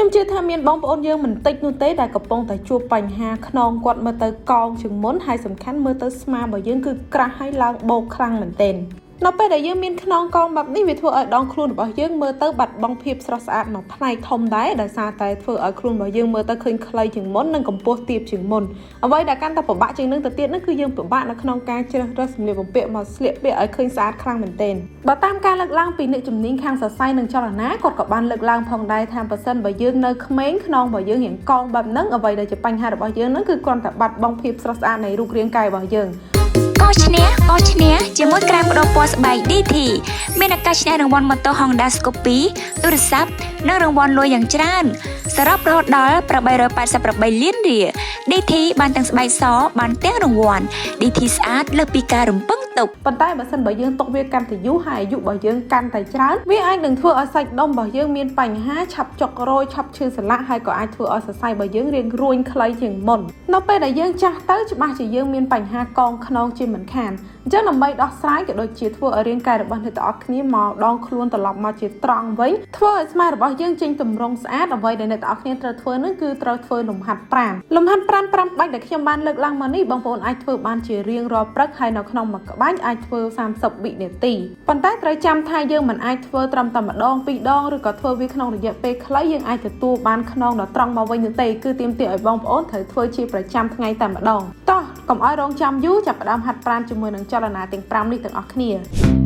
ខ្ញុំជឿថាមានបងប្អូនយើងមិនតិចនោះទេដែលកំពុងតែជួបបញ្ហាខ្នងគាត់មើលទៅកោងជាងមុនហើយសំខាន់មើលទៅស្មារបស់យើងគឺក្រាស់ហើយឡើងបោកខ្លាំងមែនទែននៅពេលដែលយើងមានខ្នងកោងបែបនេះវាធ្វើឲ្យដងខ្លួនរបស់យើងមើលទៅបាត់បង់ភាពស្រស់ស្អាតមួយផ្នែកធំដែរដោយសារតែធ្វើឲ្យខ្លួនរបស់យើងមើលទៅឃើញខ្លីជាងមុននិងកម្ពស់ទាបជាងមុនអ្វីដែលកាន់តែពិបាកជាងនឹងទៅទៀតនោះគឺយើងពិបាកនៅក្នុងការជ្រើសរើសសម្លៀកបំពាក់មកស្លៀកពាក់ឲ្យឃើញស្អាតខ្លាំងមែនទែនបើតាមការលើកឡើងពីអ្នកជំនាញខាងសរសៃនិងចលនាគាត់ក៏បានលើកឡើងផងដែរថាបើសិនបើយើងនៅក្មេងខ្នងរបស់យើងរៀងកោងបែបហ្នឹងអ្វីដែលជាបញ្ហារបស់យើងហ្នឹងគឺគ្រាន់តែបាត់បង់ភាពស្រស់ស្អាតនៃរូបរាងកាយរបស់យើងកោឈ្នះជាមួយក្រែមបដូរពណ៌ស្បែក DT មានឱកាសឈ្នះរង្វាន់ម៉ូតូ Honda Scoopy ទូរស័ព្ទនិងរង្វាន់លុយយ៉ាងច្រើនសរុបរហូតដល់888លានរៀល DT បានទាំងស្បែកសបានទាំងរង្វាន់ DT ស្អាតលើសពីការរំពឹងទុកប៉ុន្តែបើសិនបើយើងទុកវាកាន់តែយូរហើយអាយុរបស់យើងកាន់តែច្រើនវាអាចនឹងធ្វើឲ្យសាច់ដុំរបស់យើងមានបញ្ហាឆាប់ចុករយឆាប់ឈឺសន្លាក់ហើយក៏អាចធ្វើឲ្យសរសៃរបស់យើងរាងរួញខ្លីជាងមុននៅពេលដែលយើងចាស់ទៅច្បាស់ជាយើងមានបញ្ហាកងខ្នងជាមិនខានអញ្ចឹងដើម្បីដោះស្រាយក៏ដូចជាធ្វើឲ្យរាងកាយរបស់អ្នកទាំងអស់គ្នាមកដងខ្លួនត្រឡប់មកជាត្រង់វិញធ្វើឲ្យស្មារតីរបស់យើងចេញទម្រង់ស្អាតអ្វីដែលអ្នកទាំងអស់គ្នាត្រូវធ្វើនោះគឺត្រូវធ្វើលំហាត់5បាច់ដែលខ្ញុំបានលើកឡើងមកនេះបងប្អូនអាចធ្វើបានជារៀងរាល់ព្រឹកហើយនៅក្នុងមួយក្បាច់អាចធ្វើ30វិនាទីប៉ុន្តែត្រូវចាំថាយើងមិនអាចធ្វើត្រឹមតែម្ដង2ដងឬក៏ធ្វើវាក្នុងរយៈពេលខ្លីយើងអាចទទួលបានខ្នងដ៏ត្រង់មកវិញនោះទេគឺទាមទារឲ្យបងប្អូនត្រូវធ្វើជាប្រចាំថ្ងៃតែម្ដងតោះកុំឲ្យរងចាំយូរចាប់ផ្ដើមហាត់ប្រាណជាមួយនឹងចលនាទាំង5នេះទាំងអស់គ្នា